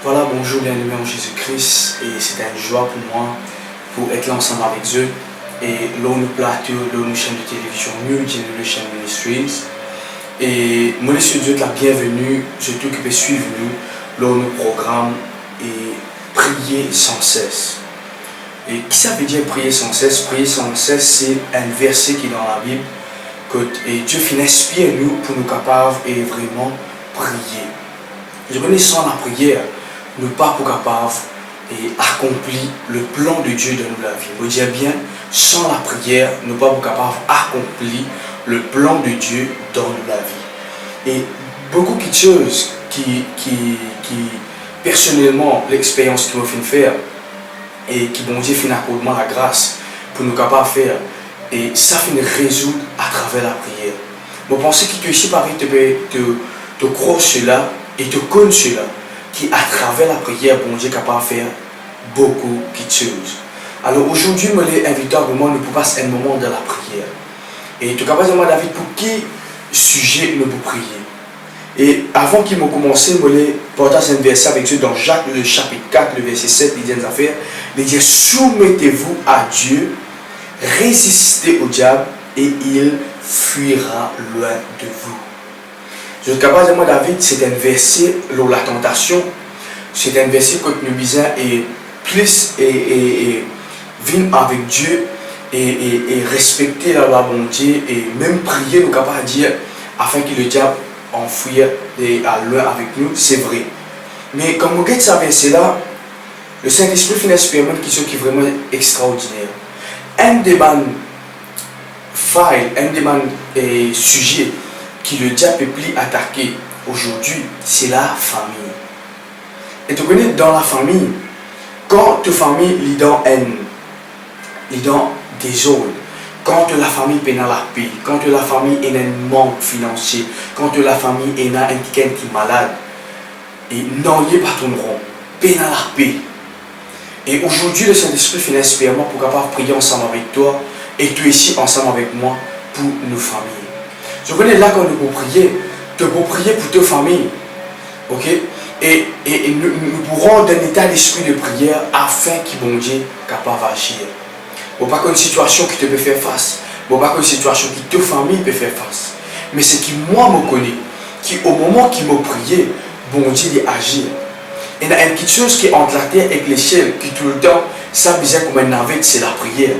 Voilà, bonjour bien-aimés en Jésus-Christ, et c'est une joie pour moi pour être là ensemble avec Dieu et l'on nous plateau, l'on nous chaîne de télévision New Generation Ministries. Et moi, je suis Dieu la bienvenue, surtout que peut suivre nous, l'on nous programme et prier sans cesse. Et qui ça veut dire prier sans cesse? Prier sans cesse, c'est un verset qui est dans la Bible. Et Dieu finit inspire nous pour nous capables et vraiment prier. Je connais sans la prière, nous pas pour capables et accomplir le plan de Dieu dans la vie. Vous dire bien, sans la prière, nous pas pour capables accomplir le plan de Dieu dans la vie. Et beaucoup de choses qui personnellement, l'expérience qui m'a fait faire et qui bon Dieu fait accordement la grâce pour nous capables de faire. Et ça fait résoudre à travers la prière. Je pense que tu ici Paris te croire cela et te connaître cela, qui à travers la prière, bon Dieu est capable de faire beaucoup de choses. Alors aujourd'hui, je l'ai invité à nous pour passer un moment dans la prière. Et tu es capable de demander David pour qui sujet nous pour prier. Et avant qu'il m'ait commencé, je l'ai partagé un verset avec Dieu dans Jacques, le chapitre 4, le verset 7, il dit des affaires. Il dit soumettez-vous à Dieu, résistez au diable et il fuira loin de vous. Je suis capable de dire, David, c'est un verset, la tentation, c'est un verset que nous disons et plus et vivre avec Dieu et respecter la bonté et même prier, nous sommes capables de dire afin que le diable enfuir à loin avec nous, c'est vrai. Mais quand vous regardez ce verset-là, le Saint-Esprit fait une expérience qui est vraiment extraordinaire. Un des failles, un des sujets qui le diable peut plus attaquer aujourd'hui, c'est la famille. Et tu connais, dans la famille, quand ta famille est dans haine, est dans désordre, quand la famille est dans la paix, quand la famille est dans un manque financier, quand la famille est dans quelqu'un qui est malade, et non, il n'est pas ton rond, paix dans la paix. Et aujourd'hui, le Saint-Esprit fait un expériment pour capable prier ensemble avec toi et toi ici ensemble avec moi pour nos familles. Je connais là quand nous pouvons prier, tu peux prier pour ta famille. Ok? Et nous pourrons dans un état d'esprit de prière afin qu'il bon Dieu capable d'agir. Bon, pas qu'une situation qui te peut faire face. Bon, pas qu'une situation qui ta famille peut faire face. Mais ce qui moi me connaît, qui au moment qu'il m'a prié, bon Dieu agir. Et il y a une petite chose qui est entre la terre et le ciel, qui tout le temps, ça bizarre comme une navette, c'est la prière.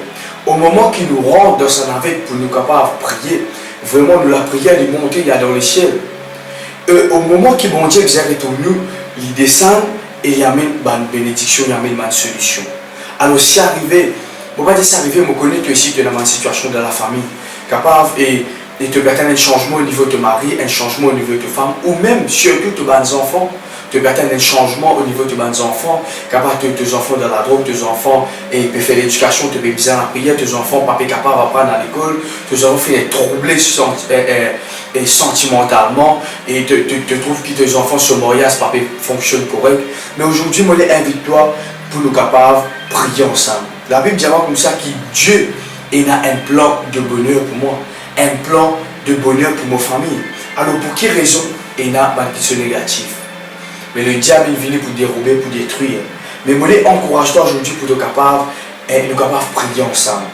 Au moment qu'il nous rentre dans sa navette pour nous capables de prier, vraiment, nous la prière, il monte, il y a dans le ciel. Au moment qu'il bon Dieu retourne nous, il descend et il amène une bénédiction, il amène une solution. Alors, si arrivé, je ne vais pas dire si arrivé, je connais que si tu es dans une situation dans la famille, capable et tu as un changement au niveau de ton mari, un changement au niveau de ta femme, ou même surtout tes enfants. Tu peux attendre un changement au niveau de tes enfants, capable tes enfants dans la drogue, tes enfants et peuvent faire l'éducation, tu peux bien la prière, tes enfants pas capables d'apprendre à l'école, tes enfants finissent troublés sentimentalement et tu trouves que tes enfants sont mariés, pas fonctionnent correct. Mais aujourd'hui, moi, je invite toi pour nous capables de prier ensemble. La Bible dit comme ça que Dieu a un plan de bonheur pour moi, un plan de bonheur pour ma famille. Alors pour quelle raison il a une question négative? Mais le diable est venu pour dérober, pour détruire. Mais moi, je encourage toi aujourd'hui pour nous capables de prier ensemble.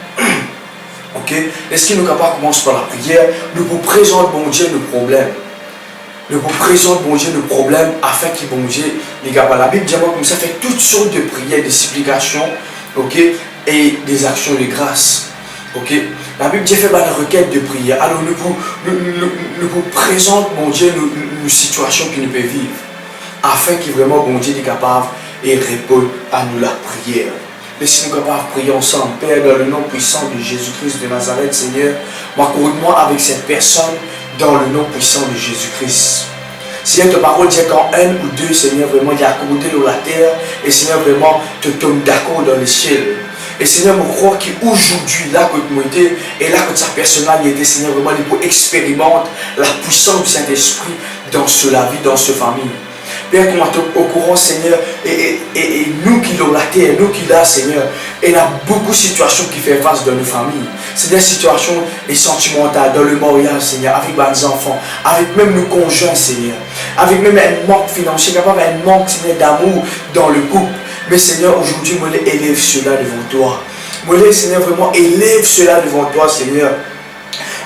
Ok? Est-ce que nous capables de commencer par la prière? Nous pour présenter bon Dieu nos problèmes. Nous pour présenter bon Dieu nos problèmes afin qu'il bon Dieu les capables. La Bible dit comme ça fait toutes sortes de prières, de supplications, ok? Et des actions de grâce. Ok? La Bible dit fait une requête de prière. Alors nous pour présenter bon Dieu nos situations qu'il nous peut vivre. Afin qu'il vraiment bon Dieu est capable et répondre à nous la prière. Laissez-nous capables de prier ensemble. Père, dans le nom puissant de Jésus-Christ de Nazareth, Seigneur, accorde-moi avec cette personne dans le nom puissant de Jésus-Christ. Seigneur, ta parole dit qu'en un ou deux, Seigneur, vraiment, il y a accordé dans la terre. Et Seigneur, vraiment, te tombe d'accord dans le ciel. Et Seigneur, je crois qu'aujourd'hui, là que tu étais, et là que sa personnalité, Seigneur, vraiment, il expérimente la puissance du Saint-Esprit dans la vie, dans cette famille. Père, qu'on est au courant, Seigneur, et nous qui l'avons la terre, nous qui l'avons, Seigneur, et il y a beaucoup de situations qui font face dans nos familles. C'est des situations sentimentales, dans le mariage, Seigneur, avec nos enfants, avec même nos conjoints, Seigneur, avec même un manque financier, capable un manque, Seigneur, d'amour dans le couple. Mais Seigneur, aujourd'hui, moi, élève cela devant toi. Moi, Seigneur, vraiment, élève cela devant toi, Seigneur.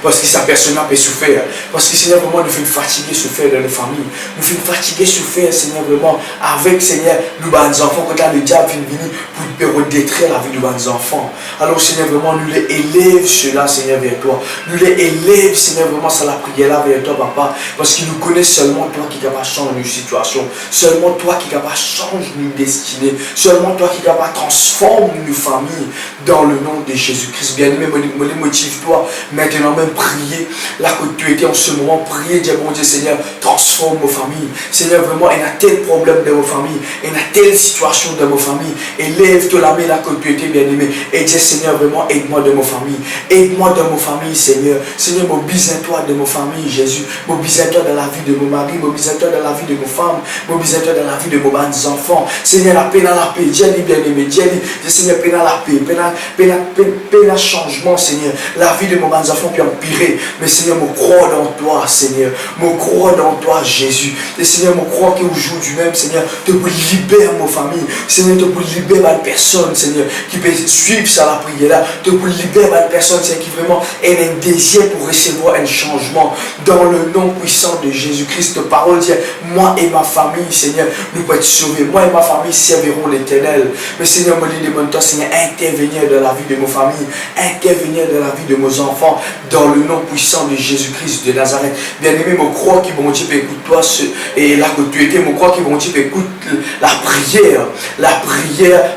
Parce que sa personne peut souffrir. Parce que Seigneur, vraiment, nous fait fatiguer, souffrir dans nos familles. Nous fait fatiguer, souffrir, Seigneur, vraiment, avec, Seigneur, nous, nos enfants, quand le diable vient venir pour détruire la vie de nos enfants. Alors, Seigneur, vraiment, nous les élève cela, Seigneur, vers toi. Nous les élève, Seigneur, vraiment, ça la prière là vers toi, Papa. Parce qu'il nous connaît seulement toi qui est capable de changer nos situations. Seulement toi qui est capable de changer nos destinées. Seulement toi qui est capable de transformer nos familles dans le nom de Jésus-Christ. Bien-aimé, motive-toi maintenant même prier, là que tu étais en ce moment, prier, dire bon Dieu Seigneur, transforme vos familles. Seigneur, vraiment, il y a tel problème dans vos familles, il y a telle situation dans vos familles. Élève-toi la main là que tu étais bien-aimé. Et dis Seigneur, vraiment, aide-moi dans mon famille. Aide-moi dans mon famille, Seigneur. Seigneur, mobilise-toi dans mon famille, Jésus. Mobilise-toi dans la vie de mon mari, mobilise-toi dans la vie de mon femme, mobilise-toi dans la vie de mes enfants. Seigneur, la paix dans la paix, Dieu bien-aimé, Dieu, Seigneur, paix dans la paix, paix dans le changement, Seigneur. La vie de mes enfants puis empirer. Mais Seigneur, je crois dans toi, Seigneur. Je crois dans toi, Jésus. Et Seigneur, je crois qu'aujourd'hui même, Seigneur, tu peux libérer ma famille. Seigneur, tu peux libérer ma personne, Seigneur, qui peut suivre ça la prière là. Tu peux libérer ma personne, Seigneur, qui vraiment a un désir pour recevoir un changement. Dans le nom puissant de Jésus-Christ, ta parole dit, moi et ma famille, Seigneur, nous pouvons être sauvés. Moi et ma famille serviront l'Éternel. Mais Seigneur, je demande toi, Seigneur, intervenir dans la vie de ma famille, intervenir dans la vie de mes enfants, dans le nom puissant de Jésus-Christ de Nazareth. Bien-aimé, je crois que mon Dieu écoute toi, et là que tu étais, je crois que mon Dieu écoute la prière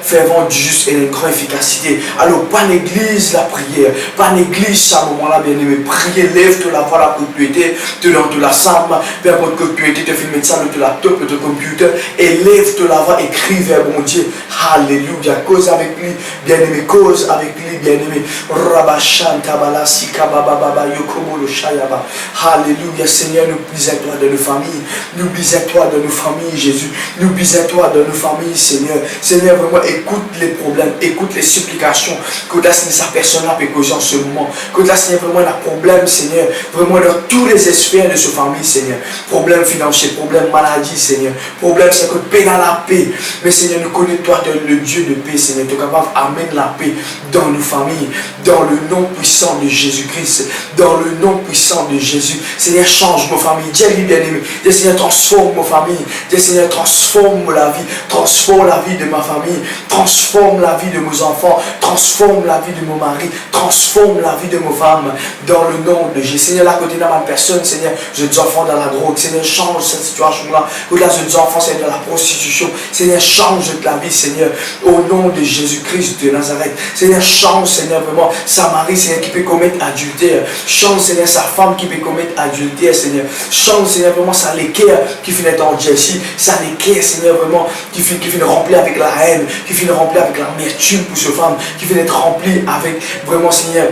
fervente du juste et une grande efficacité. Alors, pas néglige la prière, pas néglige ce moment-là, bien-aimé. Priez, lève-toi la voix là que tu étais, te dans la salle, peu importe que tu étais, te filmer ça, le laptop, le computer, et lève-toi la voix, écris vers mon Dieu. Alléluia, cause avec lui, bien-aimé, cause avec lui, bien-aimé. Rabashanta balasi kababa yokomo lo shayaba. Alléluia, Seigneur, nous bisons toi dans nos familles, nous bisons toi dans nos familles, Jésus, nous bisons toi dans nos familles, Seigneur. Seigneur, vraiment, écoute les problèmes, écoute les supplications, que là, c'est sa personne là peut causer en ce moment, que là, c'est vraiment un problème, Seigneur, vraiment dans tous les sphères de ce famille, Seigneur. Problème financier, problème maladie, Seigneur. Problème, c'est que paix dans la paix. Mais Seigneur, nous connaissons toi, le Dieu de paix, Seigneur. Tu es capable d'amener la paix dans nos familles, dans le nom puissant de Jésus-Christ, dans le nom puissant de Jésus. Seigneur, change nos familles. Dieu bien-aimé. Dieu Seigneur, transforme nos familles. Dieu Seigneur, transforme la vie. Transforme la vie de ma famille. Transforme la vie de mes enfants. Transforme la vie de mon mari. Transforme la vie de mes femmes. Dans le nom de Jésus. Seigneur, là, côté de ma personne, Seigneur, je dis enfants dans la drogue. Seigneur, change cette situation-là. Là, je dis enfants, c'est dans la prostitution. Seigneur, change la vie, Seigneur. Au nom de Jésus-Christ de Nazareth. Seigneur, change, Seigneur, vraiment. Sa mari, Seigneur, qui peut commettre adultère. Change, Seigneur, sa femme qui peut commettre adultère, Seigneur. Change, Seigneur, vraiment, sa l'équerre qui finit en Jessie. Sa l'équerre, Seigneur, vraiment, qui finit remplie avec la haine, qui finit remplie avec l'amertume pour ce femme, qui finit être remplie avec, vraiment, Seigneur,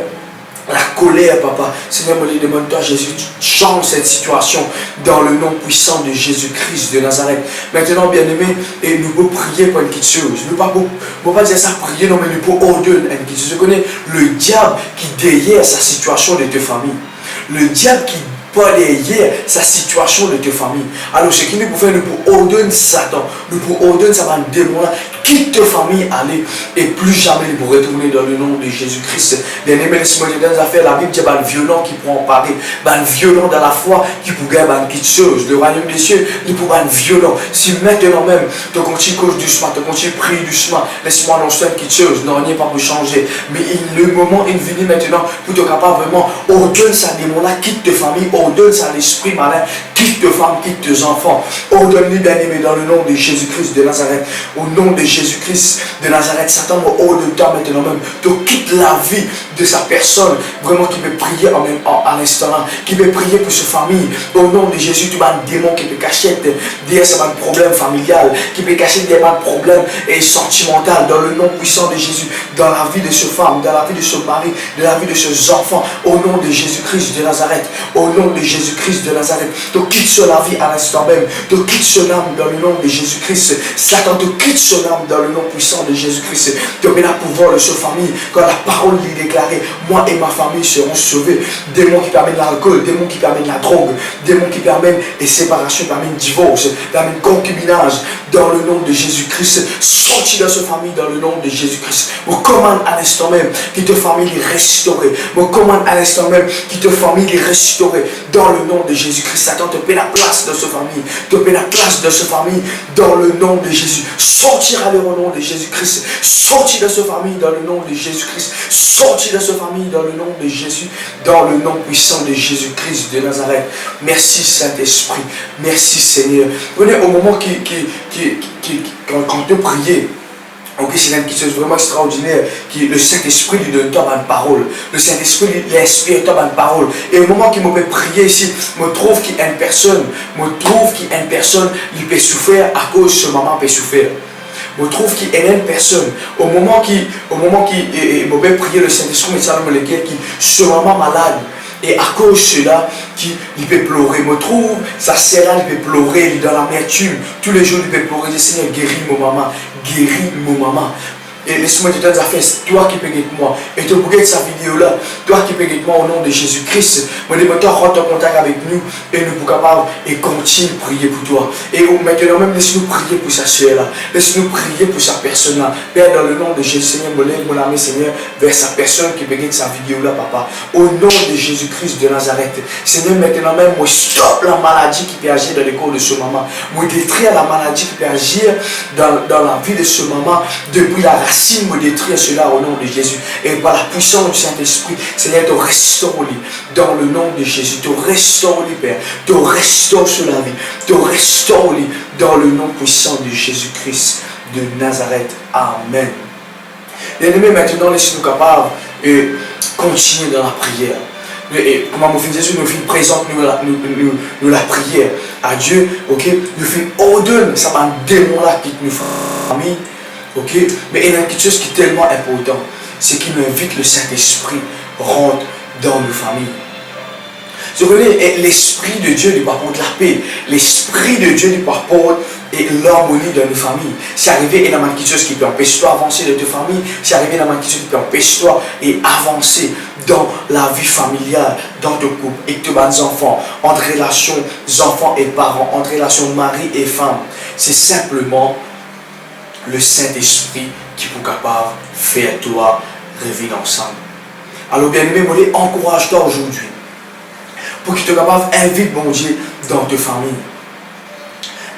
la colère, Papa. Seigneur, je te demande, toi, Jésus, change cette situation dans le nom puissant de Jésus-Christ de Nazareth. Maintenant, bien-aimé, et nous pouvons prier pour une petite chose. Nous ne pouvons pas dire ça, prier, non, mais nous pouvons ordonner une petite chose. Je connais le diable qui derrière sa situation de tes familles. Le diable qui pas derrière sa situation de tes familles. Alors, ce qui nous peut faire, nous pouvons ordonner Satan, nous pouvons ordonner ça va démon là, quitte ta famille, aller, et plus jamais il pourrait retourner dans le nom de Jésus-Christ. Bien aimé, laisse-moi dire dans les affaires, la Bible dit un violent qui prend en Paris, un violent dans la foi qui pourrait avoir une petite chose. Le royaume des cieux, il pourrait être violent. Si maintenant même, tu continues cause doucement, tu continues prier doucement, laisse-moi annoncer une petite chose, non, il n'est pas pour changer. Mais le moment est venu maintenant pour te capable vraiment ordonner ça démon là, quitte ta famille, ordonne ça à l'esprit malin, quitte tes femmes, quitte tes enfants. Ordonne-lui, bien-aimé, dans le nom de Jésus-Christ de Nazareth. Au nom de Jésus-Christ de Nazareth, Satan me ordonne toi maintenant même de quitter la vie de sa personne, vraiment qui peut prier à l'instant là, qui peut prier pour sa famille. Au nom de Jésus, tu vas un démon qui peut cacher derrière ce problème familial, qui peut cacher derrière un problème sentimental, dans le nom puissant de Jésus, dans la vie de ce femme, dans la vie de ce mari, dans la vie de ses enfants, au nom de Jésus-Christ de Nazareth, au nom de Jésus-Christ de Nazareth, te quitte sur la vie à l'instant même, te quitte son âme dans le nom de Jésus-Christ. Satan te quitte son âme dans le nom puissant de Jésus-Christ. Te met la pouvoir de sa famille, quand la parole lui déclarée, moi et ma famille seront sauvés. Démons qui permettent l'alcool, démons qui permettent la drogue, démons qui permettent les séparations, permettent divorce, permettent concubinage, dans le nom de Jésus-Christ. Sortis de sa famille dans le nom de Jésus-Christ. Me commande à l'instant même que ta famille est restaurée. Me commande à l'instant même que ta famille est restaurée dans le nom de Jésus-Christ. Satan te paie la place de sa famille, te paie la place de sa famille dans le nom de Jésus. Sortir à au nom de Jésus-Christ. Sortis de sa famille dans le nom de Jésus-Christ. Sortis de sa famille dans le nom de Jésus, dans le nom puissant de Jésus-Christ de Nazareth. Merci Saint-Esprit. Merci Seigneur. Vous voyez, au moment quand tu priez, ok, c'est quelque chose vraiment extraordinaire, qui le Saint-Esprit lui donne une parole. Le Saint-Esprit lui inspire une parole. Et au moment qu'il me fait prier ici, je trouve qu'il y a une personne, qui peut souffrir à cause de ce moment peut souffrir. Je trouve qu'il y a une personne, au moment qu'il me fait prier, le Saint-Esprit me dit lequel qui ce moment malade. Et à cause de cela, il peut pleurer. Je trouve, sa sœur, il peut pleurer, il est dans l'amertume. Tous les jours, il peut pleurer. Je dis, Seigneur, guéris mon maman. Guéris mon maman. Et laisse-moi te dire, toi qui peux guérir moi. Et tu regardes cette vidéo-là, toi qui peux guérir moi au nom de Jésus-Christ. Je demande toi, rentre en contact avec nous et nous sommes capables et continue de prier pour toi. Et maintenant même, laisse-nous prier pour sa soeur-là. Laisse-nous prier pour sa personne-là. Père, dans le nom de Jésus, Seigneur, me lève mon âme, Seigneur, vers sa personne qui peut guérir sa vidéo-là, papa. Au nom de Jésus-Christ de Nazareth. Seigneur, maintenant même, moi, stop la maladie qui peut agir dans le corps de ce maman. Moi, détruire la maladie qui peut agir dans la vie de ce maman depuis la racine. Me détruire cela au nom de Jésus et par la puissance du Saint-Esprit, Seigneur, te restaure dans le nom de Jésus, te restaure Père, te restaure sur la vie, te restaure dans le nom puissant de Jésus-Christ de Nazareth. Amen. Bien-aimés, maintenant laissez-nous capables de continuer dans la prière. Et comment mon fils Jésus nous présente nous la prière à Dieu, ok, nous fait ordonne ça va un démon là qui nous fait famille. Ok, mais il y a quelque chose qui est tellement important, c'est qu'il invite le Saint-Esprit rentre dans nos familles. Je connais l'Esprit de Dieu lui apporte la paix, l'Esprit de Dieu lui apporte l'harmonie dans nos familles. C'est arrivé dans quelque chose qui peut empêcher toi d'avancer dans ta famille, c'est arrivé dans quelque chose qui peut empêcher toi d'avancer dans la vie familiale, dans ton couple, et tes enfants, entre relations enfants et parents, entre relations mari et femme. C'est simplement le Saint-Esprit qui est capable de faire toi revivre ensemble. Alors bien aimé, je encourage toi aujourd'hui pour qu'il te capable d'inviter bon Dieu dans ta famille.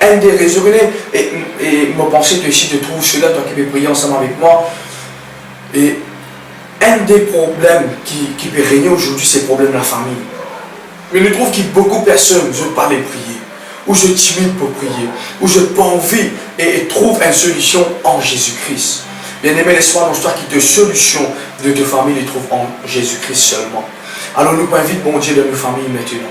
Un des raisons, et ma pensée que si tu trouves cela, toi qui peux prier ensemble avec moi, et un des problèmes qui peut régner aujourd'hui, c'est le problème de la famille. Mais je trouve qu'il y a beaucoup de personnes qui ne veulent pas les prier, ou je timide pour prier, ou je n'ai pas envie et trouve une solution en Jésus-Christ. Bien-aimé, laisse-moi dans toi qui te solution de ta famille les trouve en Jésus-Christ seulement. Alors nous pouvons inviter bon Dieu dans nos familles maintenant.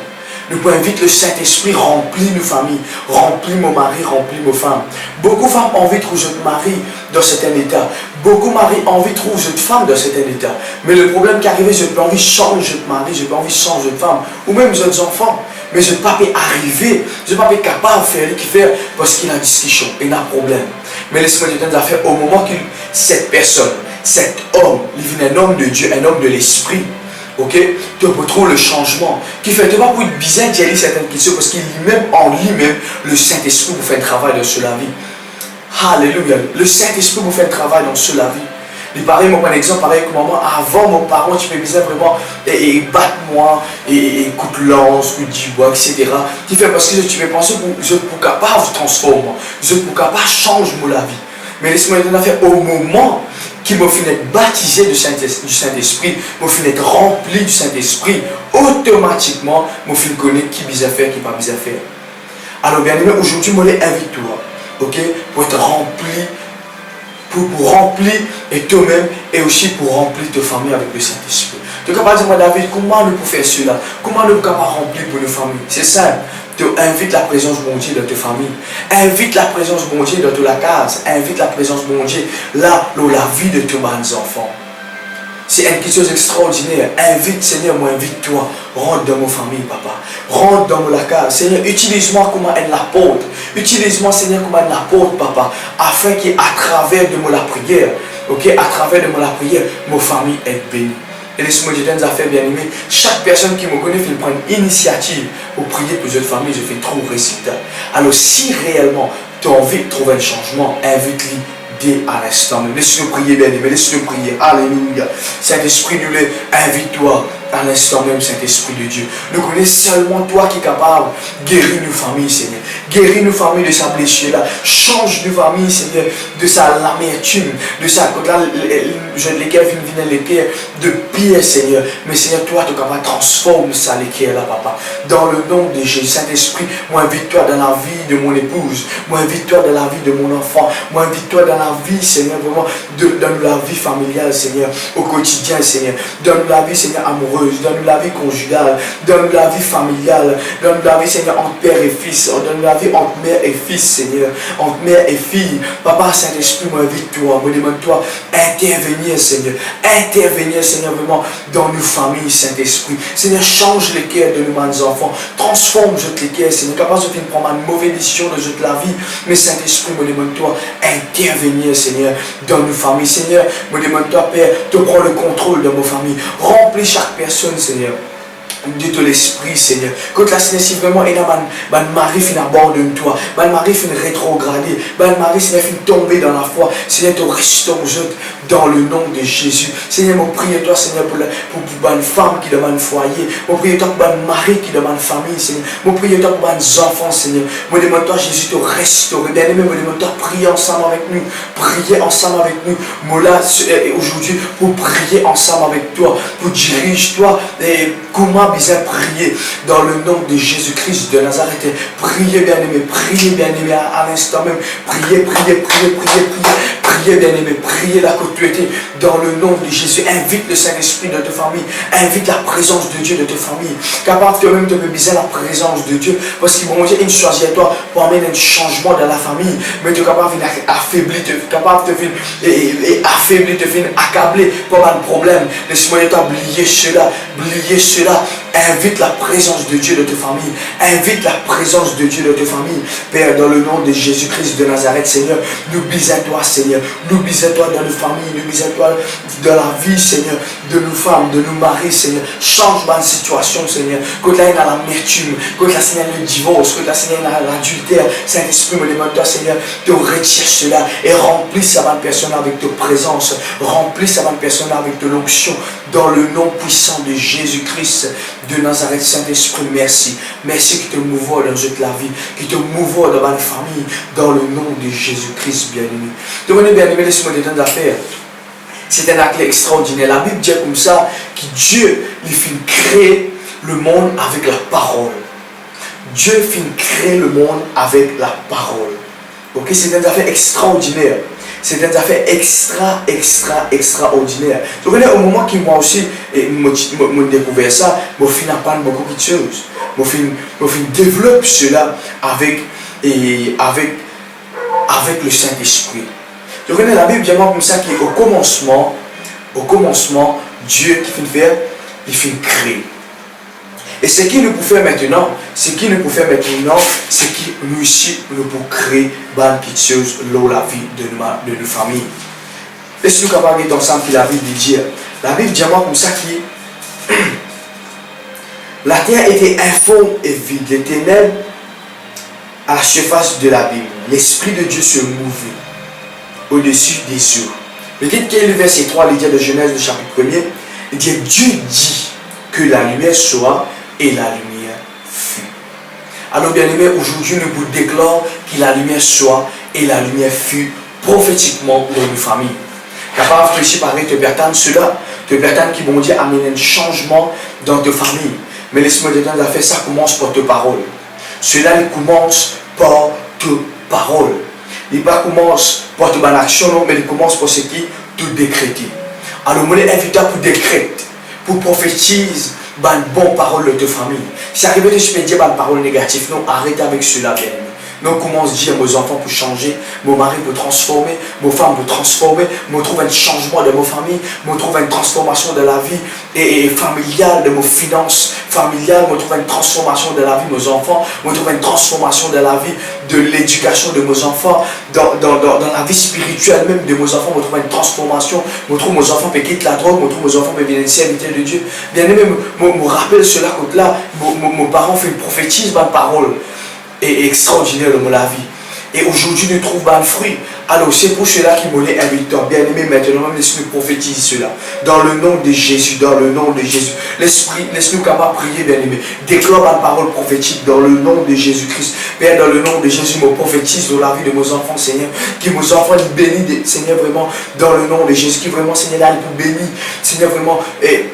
Nous pouvons inviter le Saint-Esprit remplir nos familles, remplir mon mari, remplir nos femmes. Beaucoup de femmes ont envie de trouver votre mari dans certain état. Beaucoup de maris ont envie de trouver votre femme dans certain état. Mais le problème qui arrive, je n'ai pas envie de changer votre mari, je n'ai pas envie de changer votre femme, ou même votre enfants. Mais je n'ai pas pu arriver, je n'ai pas pu capable de faire ce qu'il fait parce qu'il a une discussion, il a un problème. Mais laisse-moi te dire de faire au moment que cette personne, cet homme, il vient un homme de Dieu, un homme de l'esprit. Ok, tu retrouves le changement qui fait tu vas pour être bizarre d'y aller certaines questions parce qu'il lui-même en lui-même le Saint-Esprit vous fait un travail dans cela vie. Alléluia, le Saint-Esprit vous fait un travail dans cela vie. Il paraît, moi, par exemple, pareil que maman, avant mon parent, tu peux bizarre vraiment et battre moi et coupe lance, coupe du bois, etc. Qui fait parce que tu peux penser que je peux capable de transformer, je peux capable de changer la vie. Mais laisse-moi dire faire au moment qui me fait être baptisé du Saint-Esprit, me fait être rempli du Saint-Esprit, automatiquement, me fait connaître qui bisa faire, qui pas bisa faire. Alors bien aimé, aujourd'hui, je l'invite toi, ok, pour être rempli, pour remplir et toi-même et aussi pour remplir ta famille avec le Saint-Esprit. Tu es capable de dire, David, comment nous pouvons faire cela? Comment nous pouvons remplir pour nos familles? C'est simple. Tu invites la présence de Dieu dans ta famille. Invite la présence de Dieu dans ta case. Invite la présence de Dieu là, dans la vie de tes enfants. C'est quelque chose d'extraordinaire. Invite, Seigneur, moi invite-toi. Rentre dans ma famille, papa. Rentre dans la case. Seigneur, utilise-moi comme un apôtre. Utilise-moi, Seigneur, comme un apôtre, papa. Afin qu'à travers de la prière, ok, à travers de la prière, ma famille est bénie. Et laisse-moi dire des affaires bien aimées. Chaque personne qui me connaît fait prendre une initiative pour prier pour une famille, je fais trop résultat. Alors si réellement tu as envie de trouver un changement, invite-lui dès à l'instant. Laisse-le prier bien aimé, laisse-le prier. Alléluia. Saint-Esprit, nous le invite-toi à l'instant même, Saint-Esprit de Dieu. Nous connaissons seulement toi qui es capable de guérir nos familles, Seigneur. Guérir nos familles de sa blessure-là. Change nos familles, Seigneur, de sa l'amertume, de sa lesquelles viennent les cœurs de pire, Seigneur. Mais Seigneur, toi, tu es capable de transformer ça, les cœurs là, papa. Dans le nom de Jésus, Saint-Esprit, moi invite-toi dans la vie de mon épouse. Moi invite-toi dans la vie de mon enfant. Moi invite-toi dans la vie, Seigneur, vraiment, dans la vie familiale, Seigneur, au quotidien, Seigneur. Dans la vie, Seigneur, amoureuse. Donne-nous la vie conjugale, donne-nous la vie familiale, donne-nous la vie, Seigneur, entre père et fils, donne-nous la vie entre mère et fils, Seigneur, entre mère et fille. Papa, Saint-Esprit, moi, invite-toi, moi, demande-toi, intervenir, Seigneur, vraiment, dans nos familles, Saint-Esprit. Seigneur, change les cœurs de nos enfants, transforme les cœurs, Seigneur, capable de prendre une mauvaise décision de la vie, mais Saint-Esprit, moi, demande-toi, intervenir, Seigneur, dans nos familles, Seigneur, moi, demande-toi, Père, de prendre le contrôle de nos familles, remplis chaque personne, Seigneur, de l'esprit, Seigneur. Quand la Seigneur, si vraiment, et là, mari finit abandonne toi, mari finit rétrograder, mari Seigneur finit tomber dans la foi, Seigneur, te restaure dans le nom de Jésus. Seigneur, mon prie toi, Seigneur, pour une femme qui demande foyer, mon prie toi pour un mari qui demande famille, Seigneur, mon prie toi pour un enfant, Seigneur, mon demande toi, Jésus, te restaurer, bien aimé, mon demande toi, prier ensemble avec nous, prier ensemble avec nous, moi là, aujourd'hui, pour prier ensemble avec toi, pour diriger toi, et comment bien prier dans le nom de Jésus-Christ de Nazareth. Priez bien aimé à l'instant même. Priez bien aimé, priez la côté dans le nom de Jésus. Invite le Saint-Esprit de ta famille, invite la présence de Dieu de ta famille. Capable de même de biser la présence de Dieu, parce qu'il va manger une chose à toi pour amener un changement dans la famille. Mais tu es capable de affaiblir, tu es capable de affaiblir, de venir accabler pour un problème. Laisse-moi oublier cela. Invite la présence de Dieu de ta famille. Invite la présence de Dieu de ta famille. Père, dans le nom de Jésus-Christ de Nazareth, Seigneur, nous bisons toi, Seigneur. Nous bisons toi dans nos familles. Nous bisons toi dans la vie, Seigneur, de nos femmes, de nos maris, Seigneur. Change ma situation, Seigneur. Quand là, il y a l'amertume. Quand là, Seigneur, le divorce. Quand là, Seigneur, il y a l'adultère. Saint-Esprit, me demande toi, Seigneur, de retirer cela et remplis sa bonne personne avec ta présence. Remplis sa bonne personne avec de l'onction. Dans le nom puissant de Jésus-Christ de Nazareth, Saint-Esprit, merci. Merci qui te mouveau dans toute la vie, qui te mouveau dans ma famille, dans le nom de Jésus-Christ, bien-aimé. Devenez bien-aimé, laissez-moi des temps d'affaires. C'est un acte extraordinaire. La Bible dit comme ça, que Dieu, il finit créer le monde avec la parole. Dieu finit créer le monde avec la parole. Ok, c'est un affaire extraordinaire. C'est une affaire extraordinaire. Vous voyez, au moment que moi aussi, me découvert ça, je finis à apprendre beaucoup de choses. Je développe cela avec le Saint-Esprit. Vous voyez, la Bible dit comme ça qu'au commencement, Dieu qui finit faire, il finit créer. Et ce qu'il nous peut faire maintenant, c'est qu'il nous aussi nous pouvons créer des petites choses dans la vie de nos familles. Laissez-nous capables ensemble que la Bible dit. La Bible dit comme ça que la terre était informe et vide, les ténèbres à la surface de l'abîme. L'Esprit de Dieu se mouvait au-dessus des eaux. Regardez quel est le verset 3, il dit de Genèse, le chapitre 1er. Il dit Dieu dit que la lumière soit et la lumière fut. Alors bien aimé, aujourd'hui nous vous déclarons que la lumière soit et la lumière fut prophétiquement dans nos familles. capable de réfléchir par te pertendre cela, te pertendre qui vont dire amener un changement dans ta famille. Mais laisse-moi dire dans fait ça commence par tes paroles. Cela il commence par tes paroles. Il ne commence par tes bonnes actions, non, mais il commence par ce qui te décréter. Alors, je invite pour décréter, pour prophétiser une bonne parole de ta famille. Si arrive de se dire une parole négative, non, arrête avec cela, bien aimé. Donc, commence à dire mes enfants pour changer, mon mari pour transformer, mes femmes pour transformer, me trouve un changement de ma famille, me trouve une transformation de la vie et familiale, de mes finances familiales, me trouve une transformation de la vie de mes enfants, me trouve une transformation de la vie de l'éducation de mes enfants, dans la vie spirituelle même de mes enfants, me trouve une transformation, me trouve mes enfants qui quittent la drogue, me trouve mes enfants qui viennent ici à l'unité de Dieu. Bien aimé, me rappelle cela quand là, mes parents font une prophétise, ma parole. Et extraordinaire de la vie. Et aujourd'hui, nous trouvons un fruit. Alors, c'est pour cela qu'il m'a invité. Bien aimé, maintenant, laisse-nous prophétiser cela. Dans le nom de Jésus, dans le nom de Jésus. Laisse-nous capable prier, bien aimé. Déclare ma parole prophétique dans le nom de Jésus-Christ. Père, dans le nom de Jésus, me prophétise dans la vie de mes enfants, Seigneur. Que mes enfants les bénissent, Seigneur, vraiment, dans le nom de Jésus. Qui vraiment, Seigneur, là, ils bénissent. Seigneur, vraiment, et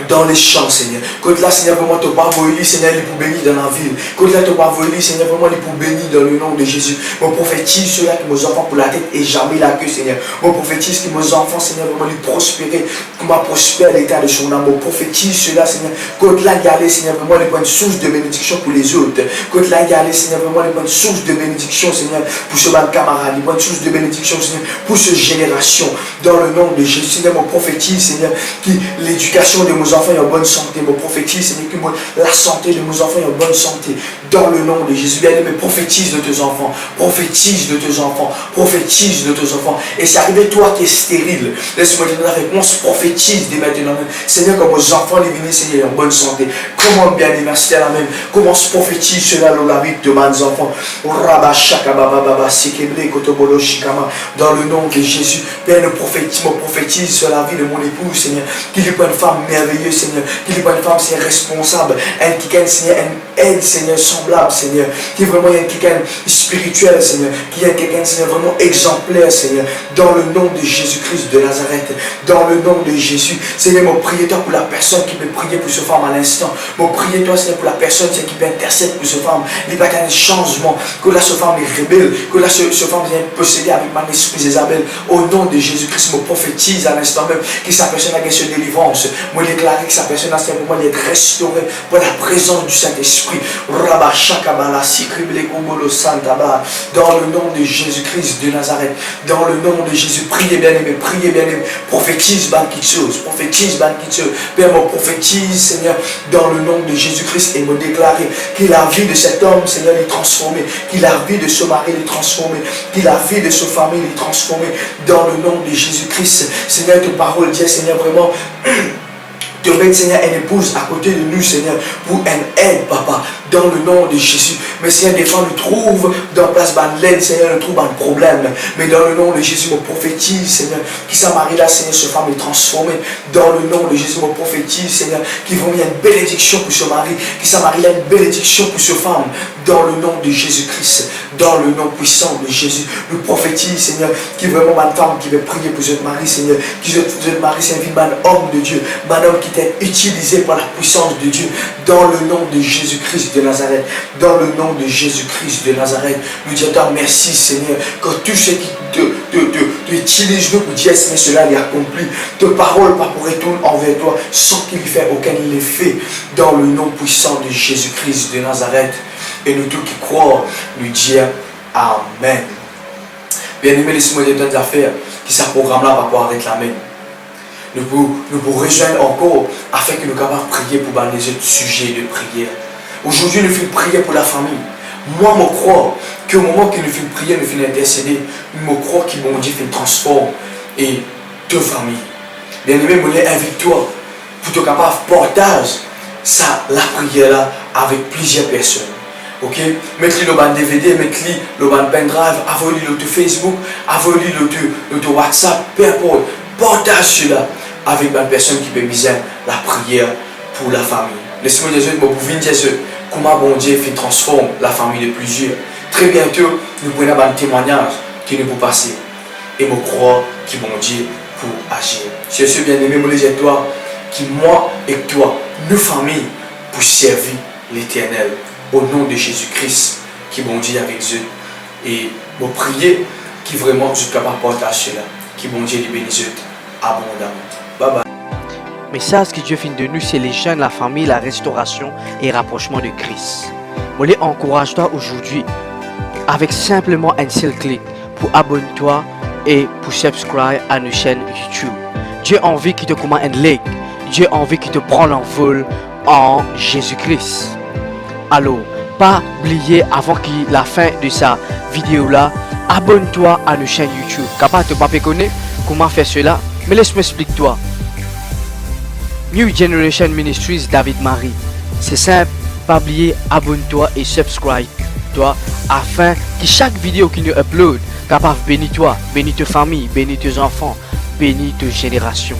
dans les champs, Seigneur. Quand là, Seigneur, vraiment, tu pas voulu, Seigneur, il pour bénir dans la ville. Quand là, tu pas voulu, Seigneur, vraiment, il pour bénir dans le nom de Jésus. Mon prophétise cela que mes enfants pour la tête et jamais la queue, Seigneur. Mon prophétise que mes enfants, Seigneur, vraiment, les prospérer, comment prospère l'état de son âme. Mon prophétise cela, Seigneur. Quand là, garder, Seigneur, vraiment, les points de source de bénédiction pour les autres. Quand là, garder, Seigneur, vraiment, les points de source de bénédiction, Seigneur, pour ce mal camarade. Les points de source de bénédiction, Seigneur, pour cette génération. Dans le nom de Jésus, Seigneur, mon prophétise, Seigneur, que l'éducation de mes enfants est en bonne santé. Mon prophétise, Seigneur, que la santé de mes enfants est en bonne santé. Dans le nom de Jésus, bien aimé, prophétise de tes enfants. Prophétise de tes enfants. Prophétise de tes enfants. Et c'est arrivé toi qui es stérile. Laisse-moi donner la réponse. Prophétise dès maintenant. Seigneur, comme mes enfants les venus, Seigneur, en bonne santé. Comment bien aimé, c'est la même. Commence prophétise cela dans la vie de mes enfants. Dans le nom de Jésus, Père, nous prophétise sur la vie de mon épouse, Seigneur. Qu'il est une femme merveilleuse, Seigneur. Qu'il est une femme, Seigneur, responsable. Elle qui est, Seigneur, une aide, Seigneur, semblable, Seigneur. Qui est vraiment quelqu'un spirituel, Seigneur. Qui est quelqu'un, Seigneur, vraiment exemplaire, Seigneur. Dans le nom de Jésus-Christ de Nazareth. Dans le nom de Jésus. Seigneur, mon prière pour la personne qui peut prier pour ce femme à l'instant. Mon prière, Seigneur, pour la personne qui peut intercéder pour ce femme. Il va y avoir un changement. Que là, ce femme est rebelle. Que là, ce femme vient posséder avec mon esprit Isabelle. Au nom de Jésus-Christ, me prophétise à l'instant même que sa personne a gagné délivrance. Moi, déclarer que sa personne a simplement être restaurée par la présence du Saint-Esprit. Dans le nom de Jésus-Christ de Nazareth. Dans le nom de Jésus, priez bien aimé, priez bien aimé. Prophétise quelque chose. Prophétise quelque chose. Père, me prophétise, Seigneur, dans le nom de Jésus-Christ et me déclarer que la vie de cet homme, Seigneur, est transformée. Que la vie de ce mari est transformée. Que la vie de ce famille est transformée. Dans le nom de Jésus-Christ. Seigneur, ta parole dit, Seigneur, vraiment, te mettre, Seigneur, une épouse à côté de nous, Seigneur, pour une aide, Papa, dans le nom de Jésus. Mais Seigneur, des fois, nous trouvons dans place de l'aide, Seigneur, nous trouvons un problème. Mais dans le nom de Jésus, mon prophétise, Seigneur, qui sa marie là, Seigneur, ce femme est transformée. Dans le nom de Jésus, mon prophétise, Seigneur, qui vont y a une bénédiction pour ce mari, qui sa marie là, une bénédiction pour ce femme. Dans le nom de Jésus-Christ, dans le nom puissant de Jésus, nous prophétise, Seigneur, qui est vraiment ma femme qui veut prier pour ce mari, Seigneur, qui ce mari, c'est un homme de Dieu, un homme qui t'est utilisé par la puissance de Dieu, dans le nom de Jésus-Christ de Nazareth, dans le nom de Jésus-Christ de Nazareth, nous disons merci, Seigneur, que tout ce qui te utilise nous pour dire, Seigneur, cela est accompli, tes paroles pas pour retourner envers toi, sans qu'il y ait aucun effet, dans le nom puissant de Jésus-Christ de Nazareth. Et nous tous qui croient, nous disons Amen. Bien aimé, laissez-moi dire d'autres affaires qui ce programme-là va pouvoir réclamer. Nous pouvons rejoindre encore afin que nous soyons capables de prier pour les autres sujets de prière. Aujourd'hui, nous faisons prier pour la famille. Moi, je crois qu'au moment que nous faisons prier, nous faisons intercéder, je crois que mon Dieu fait transforme et deux familles. Bien aimé, je invite-toi pour te capable de partager la prière là avec plusieurs personnes. Ok, mettez-le dans le DVD, mettez-le dans le pendrive, envoyez-le sur Facebook, envoyez-le sur WhatsApp, peu importe. Partage cela avec une personne qui peut miser la prière pour la famille. Laissez-moi dire que vous pouvez dire comment bon Dieu fait transformer la famille de plusieurs. Très bientôt, nous prenons un témoignage qui nous peut passer. et me croire qui bon Dieu pour agir. C'est ce bien-aimé, moi les toi, qui moi et toi, nos familles, pour servir l'Éternel au nom de Jésus-Christ, qui bon Dieu avec eux. Et me prier qui vraiment je suis capable de partager cela, qui bon Dieu les bénisse abondamment. Bye bye. Message que Dieu fait de nous, c'est les jeunes, la famille, la restauration et rapprochement de Christ. Je les encourage toi aujourd'hui avec simplement un seul clic pour abonner-toi et pour subscribe à nos chaînes YouTube. Dieu a envie qu'il te commande un like. Dieu a envie qu'il te prenne l'envol en Jésus-Christ. Alors, pas oublier avant la fin de sa vidéo là, abonne-toi à nos chaînes YouTube. Capable de ne pas connaître comment faire cela, mais laisse-moi expliquer toi. New Generation Ministries David Marie. C'est simple, pas oublier, abonne-toi et subscribe-toi afin que chaque vidéo que nous upload capable bénir toi, bénir ta famille, bénir tes enfants, bénir tes générations.